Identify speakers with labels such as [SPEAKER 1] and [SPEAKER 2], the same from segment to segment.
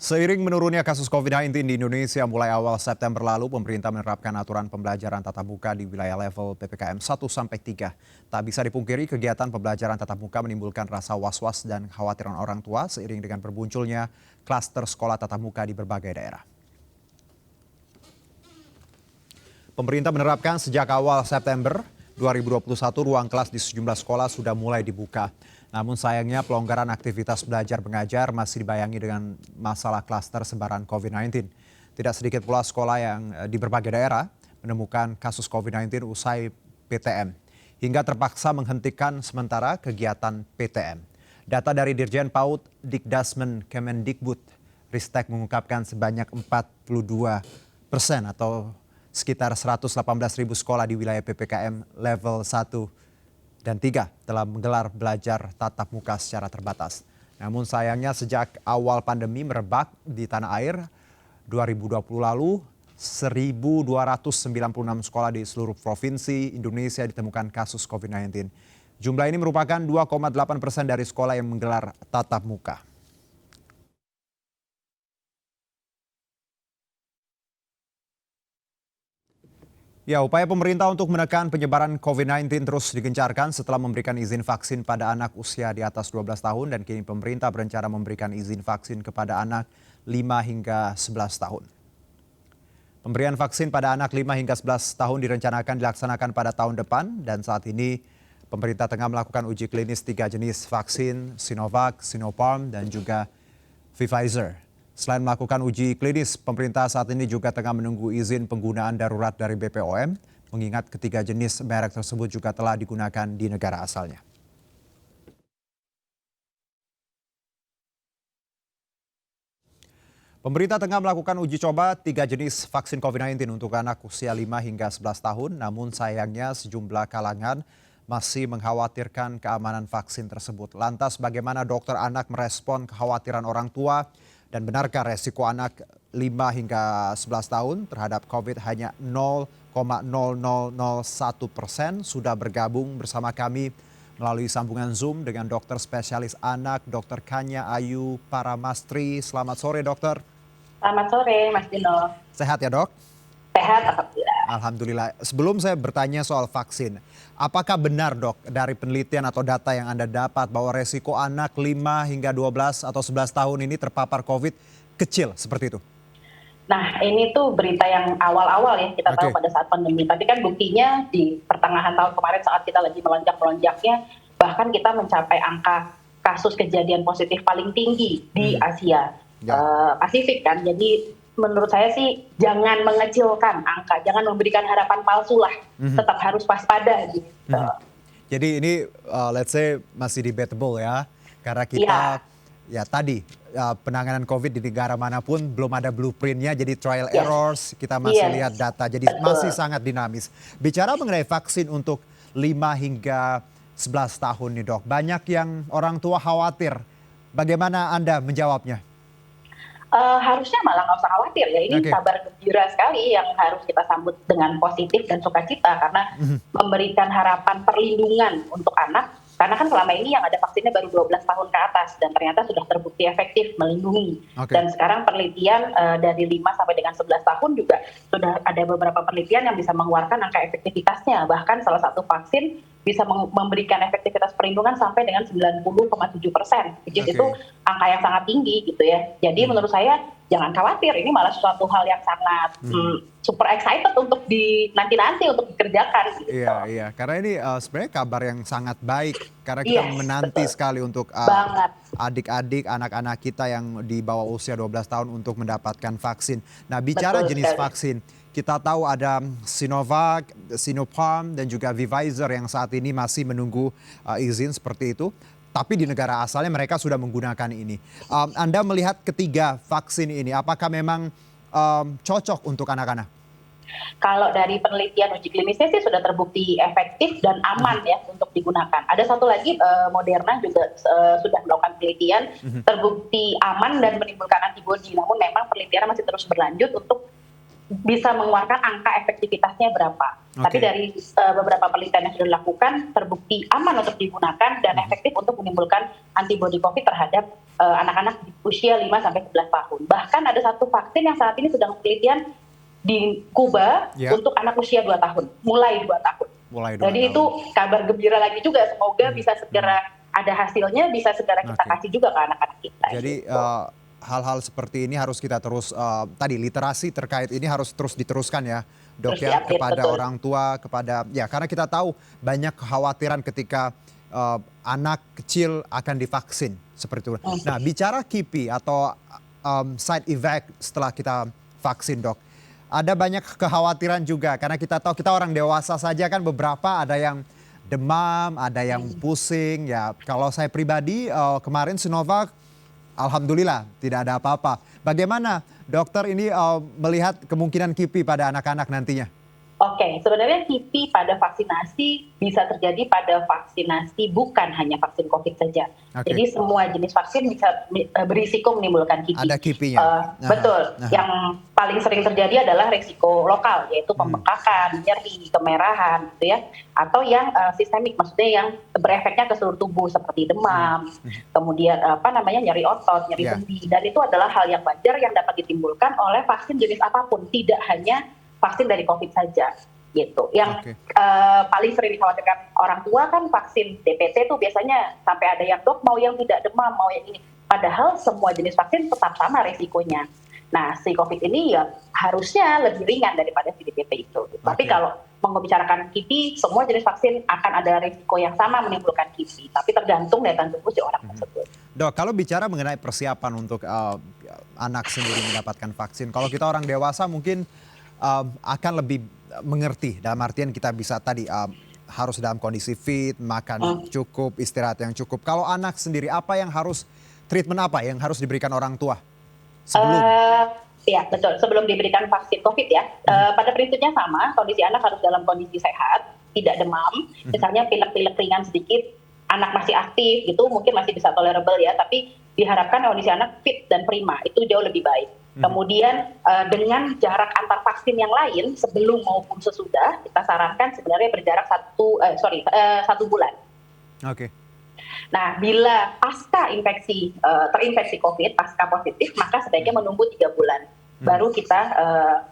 [SPEAKER 1] Seiring menurunnya kasus COVID-19 di Indonesia mulai awal September lalu, pemerintah menerapkan aturan pembelajaran tatap muka di wilayah level PPKM 1-3. Tak bisa dipungkiri, kegiatan pembelajaran tatap muka menimbulkan rasa was-was dan kekhawatiran orang tua seiring dengan berbunculnya klaster sekolah tatap muka di berbagai daerah. Pemerintah menerapkan sejak awal September 2021 ruang kelas di sejumlah sekolah sudah mulai dibuka. Namun sayangnya pelonggaran aktivitas belajar mengajar masih dibayangi dengan masalah klaster sebaran COVID-19. Tidak sedikit pula sekolah yang di berbagai daerah menemukan kasus COVID-19 usai PTM, hingga terpaksa menghentikan sementara kegiatan PTM. Data dari Dirjen PAUD Dikdasmen Kemendikbud Ristek mengungkapkan sebanyak 42% atau sekitar 118.000 sekolah di wilayah PPKM level 1 dan 3 telah menggelar belajar tatap muka secara terbatas. Namun sayangnya sejak awal pandemi merebak di tanah air 2020 lalu, 1.296 sekolah di seluruh provinsi Indonesia ditemukan kasus COVID-19. Jumlah ini merupakan 2,8% dari sekolah yang menggelar tatap muka. Ya, upaya pemerintah untuk menekan penyebaran COVID-19 terus digencarkan setelah memberikan izin vaksin pada anak usia di atas 12 tahun dan kini pemerintah berencana memberikan izin vaksin kepada anak 5 hingga 11 tahun. Pemberian vaksin pada anak 5 hingga 11 tahun direncanakan dilaksanakan pada tahun depan dan saat ini pemerintah tengah melakukan uji klinis 3 jenis vaksin, Sinovac, Sinopharm, dan juga Pfizer. Selain melakukan uji klinis, pemerintah saat ini juga tengah menunggu izin penggunaan darurat dari BPOM, mengingat ketiga jenis merek tersebut juga telah digunakan di negara asalnya. Pemerintah tengah melakukan uji coba 3 jenis vaksin COVID-19 untuk anak usia 5 hingga 11 tahun, namun sayangnya sejumlah kalangan masih mengkhawatirkan keamanan vaksin tersebut. Lantas bagaimana dokter anak merespon kekhawatiran orang tua? Dan benarkah resiko anak 5 hingga 11 tahun terhadap COVID hanya 0,0001%? Sudah bergabung bersama kami melalui sambungan Zoom dengan dokter spesialis anak, Dr. Kanya Ayu Paramastri. Selamat sore, dokter.
[SPEAKER 2] Selamat sore, Mas Dino.
[SPEAKER 1] Sehat ya, dok?
[SPEAKER 2] Sehat, alhamdulillah.
[SPEAKER 1] Alhamdulillah. Sebelum saya bertanya soal vaksin, apakah benar, dok, dari penelitian atau data yang Anda dapat bahwa resiko anak 5 hingga 12 atau 11 tahun ini terpapar COVID kecil seperti itu?
[SPEAKER 2] Nah, ini tuh berita yang awal-awal ya kita tahu pada saat pandemi. Tapi kan buktinya di pertengahan tahun kemarin saat kita lagi melonjak-melonjaknya, bahkan kita mencapai angka kasus kejadian positif paling tinggi di Asia Pasifik kan. Jadi menurut saya sih jangan mengecilkan angka, jangan memberikan harapan palsu lah, tetap harus waspada gitu.
[SPEAKER 1] Jadi ini let's say masih debatable ya, karena kita tadi penanganan COVID di negara manapun belum ada blueprintnya, jadi trial errors, kita masih lihat data, jadi masih sangat dinamis. Bicara mengenai vaksin untuk 5 hingga 11 tahun nih, dok, banyak yang orang tua khawatir. Bagaimana Anda menjawabnya?
[SPEAKER 2] Harusnya malah nggak usah khawatir ya, ini kabar gembira sekali yang harus kita sambut dengan positif dan sukacita karena memberikan harapan perlindungan untuk anak, karena kan selama ini yang ada vaksinnya baru 12 tahun ke atas dan ternyata sudah terbukti efektif melindungi. Dan sekarang penelitian dari 5 sampai dengan 11 tahun juga sudah ada beberapa penelitian yang bisa mengeluarkan angka efektivitasnya, bahkan salah satu vaksin bisa memberikan efektivitas perlindungan sampai dengan 90,7%. Itu angka yang sangat tinggi gitu ya. Jadi menurut saya jangan khawatir, ini malah suatu hal yang sangat super excited untuk nanti untuk dikerjakan. Gitu.
[SPEAKER 1] Iya, karena ini sebenarnya kabar yang sangat baik. Karena kita menanti sekali untuk adik-adik, anak-anak kita yang di bawah usia 12 tahun untuk mendapatkan vaksin. Nah, bicara jenis vaksin, kita tahu ada Sinovac, Sinopharm, dan juga Pfizer yang saat ini masih menunggu izin seperti itu. Tapi di negara asalnya mereka sudah menggunakan ini. Anda melihat ketiga vaksin ini, apakah memang cocok untuk anak-anak?
[SPEAKER 2] Kalau dari penelitian uji klinisnya sih sudah terbukti efektif dan aman ya untuk digunakan. Ada satu lagi Moderna juga sudah melakukan penelitian, terbukti aman dan menimbulkan antibodi. Namun memang penelitian masih terus berlanjut untuk bisa mengeluarkan angka efektivitasnya berapa. Tapi dari beberapa penelitian yang sudah dilakukan terbukti aman untuk digunakan dan efektif untuk menimbulkan antibodi COVID terhadap anak-anak usia 5-11 tahun. Bahkan ada satu vaksin yang saat ini sedang penelitian di Kuba untuk anak usia 2 tahun, mulai 2 tahun. Jadi itu kabar gembira lagi juga, semoga bisa segera ada hasilnya, bisa segera kita kasih juga ke anak-anak kita.
[SPEAKER 1] Jadi hal-hal seperti ini harus kita terus, tadi literasi terkait ini harus terus diteruskan ya dok ya, kepada orang tua, kepada ya, karena kita tahu banyak kekhawatiran ketika anak kecil akan divaksin seperti itu. Nah, bicara KIPI atau side effect setelah kita vaksin dok, ada banyak kekhawatiran juga karena kita tahu kita orang dewasa saja kan beberapa ada yang demam, ada yang pusing ya. Kalau saya pribadi kemarin Sinovac, alhamdulillah tidak ada apa-apa. Bagaimana dokter ini melihat kemungkinan KIPI pada anak-anak nantinya?
[SPEAKER 2] Oke, sebenarnya KIPI pada vaksinasi bisa terjadi pada vaksinasi bukan hanya vaksin COVID saja. Jadi semua jenis vaksin bisa berisiko menimbulkan KIPI.
[SPEAKER 1] Ada KIPI-nya.
[SPEAKER 2] Betul. Yang paling sering terjadi adalah risiko lokal, yaitu pembekakan, nyeri, kemerahan, gitu ya. Atau yang sistemik, maksudnya yang berefeknya ke seluruh tubuh seperti demam, kemudian nyeri otot, nyeri sendi. Dan itu adalah hal yang wajar yang dapat ditimbulkan oleh vaksin jenis apapun, tidak hanya vaksin dari COVID saja, gitu. Yang paling sering dikhawatirkan orang tua kan vaksin DPT tuh biasanya sampai ada yang dok mau yang tidak demam, mau yang ini. Padahal semua jenis vaksin tetap sama resikonya. Nah, si COVID ini ya harusnya lebih ringan daripada si DPT itu. Tapi kalau membicarakan KIPI, semua jenis vaksin akan ada risiko yang sama menimbulkan KIPI. Tapi tergantung daya tahan tubuh si orang tersebut.
[SPEAKER 1] Dok, kalau bicara mengenai persiapan untuk anak sendiri mendapatkan vaksin, kalau kita orang dewasa mungkin akan lebih mengerti, dalam artian kita bisa tadi harus dalam kondisi fit, makan cukup, istirahat yang cukup. Kalau anak sendiri treatment apa yang harus diberikan orang tua sebelum?
[SPEAKER 2] Ya betul, sebelum diberikan vaksin COVID ya, pada prinsipnya sama, kondisi anak harus dalam kondisi sehat, tidak demam, misalnya pilek-pilek ringan sedikit, anak masih aktif gitu, mungkin masih bisa tolerable ya, tapi diharapkan kondisi anak fit dan prima, itu jauh lebih baik. Kemudian dengan jarak antar vaksin yang lain sebelum maupun sesudah kita sarankan sebenarnya berjarak 1 bulan. Nah, bila pasca terinfeksi COVID, pasca positif, maka sebaiknya menunggu 3 bulan baru kita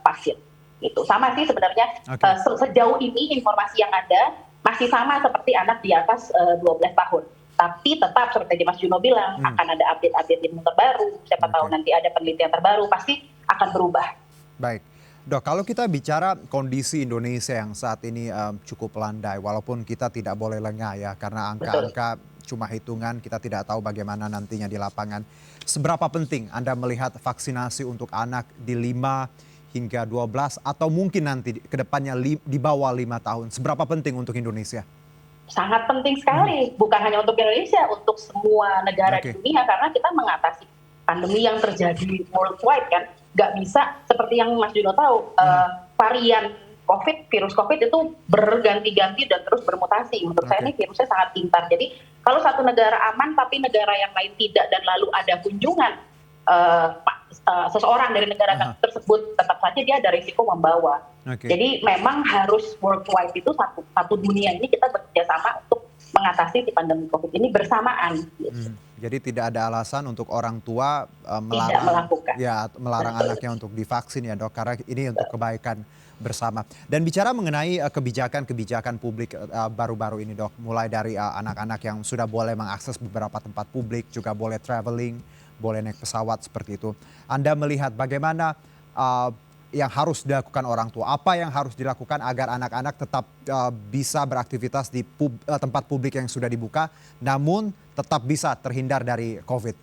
[SPEAKER 2] vaksin. Itu sama sih sebenarnya sejauh ini informasi yang ada masih sama seperti anak di atas 12 tahun. Tapi tetap seperti Mas Juno bilang akan ada update-update ilmu terbaru, siapa tahu nanti ada penelitian terbaru, pasti akan berubah.
[SPEAKER 1] Baik, dok, kalau kita bicara kondisi Indonesia yang saat ini cukup landai, walaupun kita tidak boleh lengah ya, karena angka-angka cuma hitungan, kita tidak tahu bagaimana nantinya di lapangan. Seberapa penting Anda melihat vaksinasi untuk anak di 5 hingga 12 atau mungkin nanti ke depannya di bawah 5 tahun, seberapa penting untuk Indonesia?
[SPEAKER 2] Sangat penting sekali, bukan hanya untuk Indonesia, untuk semua negara di dunia, karena kita mengatasi pandemi yang terjadi worldwide kan, nggak bisa seperti yang Mas Juno tahu, varian COVID, virus COVID itu berganti-ganti dan terus bermutasi. Menurut saya ini virusnya sangat pintar. Jadi kalau satu negara aman tapi negara yang lain tidak dan lalu ada kunjungan seseorang dari negara tersebut, tetap saja dia ada risiko membawa. Jadi memang harus worldwide itu satu dunia ini kita bekerja sama untuk mengatasi si pandemi COVID ini bersamaan.
[SPEAKER 1] Jadi tidak ada alasan untuk orang tua melarang anaknya untuk divaksin ya dok, karena ini untuk kebaikan bersama. Dan bicara mengenai kebijakan publik baru-baru ini dok, mulai dari anak-anak yang sudah boleh mengakses beberapa tempat publik, juga boleh traveling, boleh naik pesawat seperti itu. Anda melihat bagaimana yang harus dilakukan orang tua? Apa yang harus dilakukan agar anak-anak tetap bisa beraktivitas di tempat publik yang sudah dibuka, namun tetap bisa terhindar dari COVID?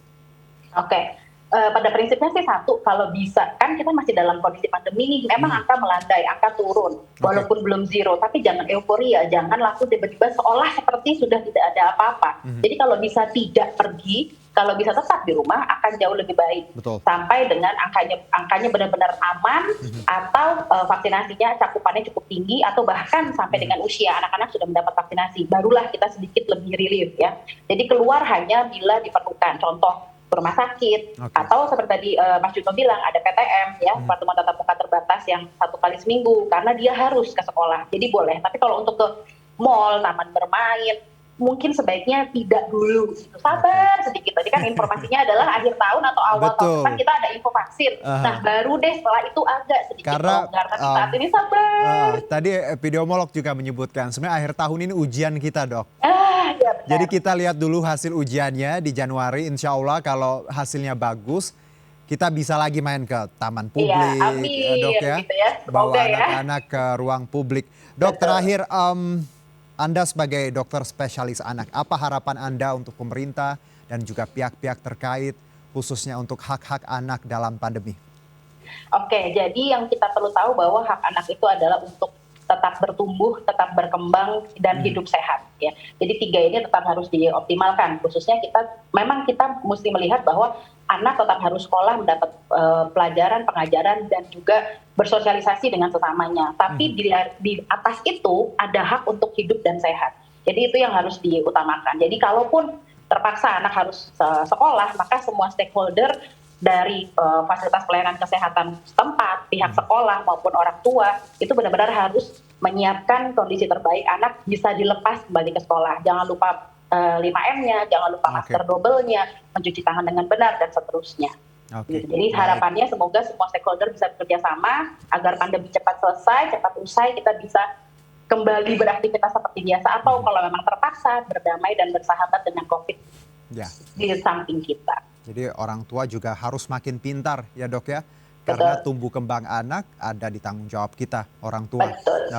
[SPEAKER 2] Pada prinsipnya sih satu, kalau bisa, kan kita masih dalam kondisi pandemi nih, memang angka melandai, angka turun, walaupun belum zero, tapi jangan euforia, jangan langsung tiba-tiba seolah seperti sudah tidak ada apa-apa. Jadi kalau bisa tidak pergi, kalau bisa tetap di rumah akan jauh lebih baik. Sampai dengan angkanya benar-benar aman, atau vaksinasinya cakupannya cukup tinggi, atau bahkan sampai dengan usia anak-anak sudah mendapat vaksinasi, barulah kita sedikit lebih relief ya. Jadi keluar hanya bila diperlukan, contoh rumah sakit, atau seperti tadi Mas Juno bilang ada PTM ya, pertemuan tatap muka terbatas yang 1 kali seminggu karena dia harus ke sekolah, jadi boleh. Tapi kalau untuk ke mall, taman bermain, mungkin sebaiknya tidak dulu. Sabar sedikit. Tadi kan informasinya adalah akhir tahun atau awal tahun depan kita ada info vaksin. Nah baru deh setelah itu agak sedikit longgar. Tapi saat ini sabar.
[SPEAKER 1] Tadi epidemiolog juga menyebutkan sebenarnya akhir tahun ini ujian kita, Dok.
[SPEAKER 2] Ya benar.
[SPEAKER 1] Jadi kita lihat dulu hasil ujiannya di Januari, insya Allah kalau hasilnya bagus, kita bisa lagi main ke taman publik, Dok ya,
[SPEAKER 2] gitu ya.
[SPEAKER 1] bawa anak-anak ke ruang publik. Dok, terakhir, Anda sebagai dokter spesialis anak, apa harapan Anda untuk pemerintah dan juga pihak-pihak terkait, khususnya untuk hak-hak anak dalam pandemi?
[SPEAKER 2] Oke, jadi yang kita perlu tahu bahwa hak anak itu adalah untuk tetap bertumbuh, tetap berkembang, dan hidup sehat. Ya. Jadi 3 ini tetap harus dioptimalkan. Khususnya kita mesti melihat bahwa anak tetap harus sekolah, mendapat pelajaran, pengajaran, dan juga bersosialisasi dengan sesamanya. Tapi di atas itu ada hak untuk hidup dan sehat. Jadi itu yang harus diutamakan. Jadi kalaupun terpaksa anak harus sekolah, maka semua stakeholder dari fasilitas pelayanan kesehatan setempat, pihak sekolah maupun orang tua, itu benar-benar harus menyiapkan kondisi terbaik anak bisa dilepas kembali ke sekolah. Jangan lupa 5M-nya, jangan lupa masker double-nya, mencuci tangan dengan benar, dan seterusnya. Jadi harapannya semoga semua stakeholder bisa bekerja sama agar pandemi cepat selesai, cepat usai, kita bisa kembali beraktivitas seperti biasa, atau kalau memang terpaksa berdamai dan bersahabat dengan COVID di samping kita.
[SPEAKER 1] Jadi orang tua juga harus makin pintar ya, Dok ya. Karena tumbuh kembang anak ada di tanggung jawab kita, orang tua.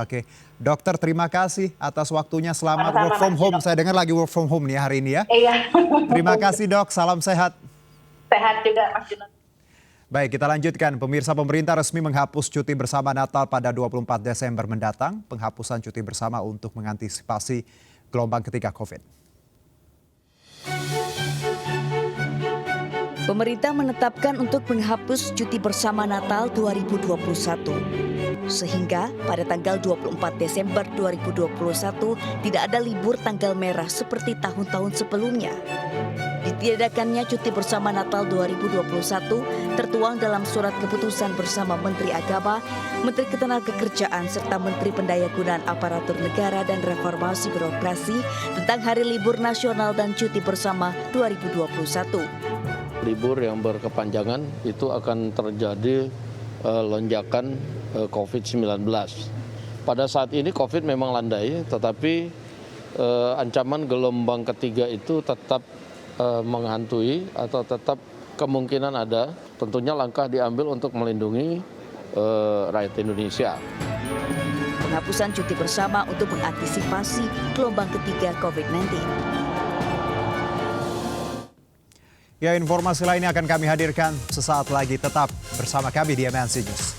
[SPEAKER 1] Oke, Dokter terima kasih atas waktunya. Selamat work from home. Saya dengar lagi work from home nih hari ini ya.
[SPEAKER 2] Iya.
[SPEAKER 1] Terima kasih, Dok. Salam sehat.
[SPEAKER 2] Sehat juga, Mas Junot.
[SPEAKER 1] Baik, kita lanjutkan. Pemirsa, pemerintah resmi menghapus cuti bersama Natal pada 24 Desember mendatang. Penghapusan cuti bersama untuk mengantisipasi gelombang ketiga COVID.
[SPEAKER 3] Pemerintah menetapkan untuk menghapus cuti bersama Natal 2021. Sehingga pada tanggal 24 Desember 2021 tidak ada libur tanggal merah seperti tahun-tahun sebelumnya. Ditiadakannya cuti bersama Natal 2021 tertuang dalam surat keputusan bersama Menteri Agama, Menteri Ketenagakerjaan serta Menteri Pendayagunaan Aparatur Negara dan Reformasi Birokrasi tentang Hari Libur Nasional dan Cuti Bersama 2021.
[SPEAKER 4] Libur yang berkepanjangan itu akan terjadi lonjakan COVID-19. Pada saat ini COVID memang landai, tetapi ancaman gelombang ketiga itu tetap menghantui atau tetap kemungkinan ada. Tentunya langkah diambil untuk melindungi rakyat Indonesia.
[SPEAKER 3] Penghapusan cuti bersama untuk mengantisipasi gelombang ketiga COVID-19.
[SPEAKER 1] Ya, informasi lainnya akan kami hadirkan sesaat lagi. Tetap bersama kami di MNC News.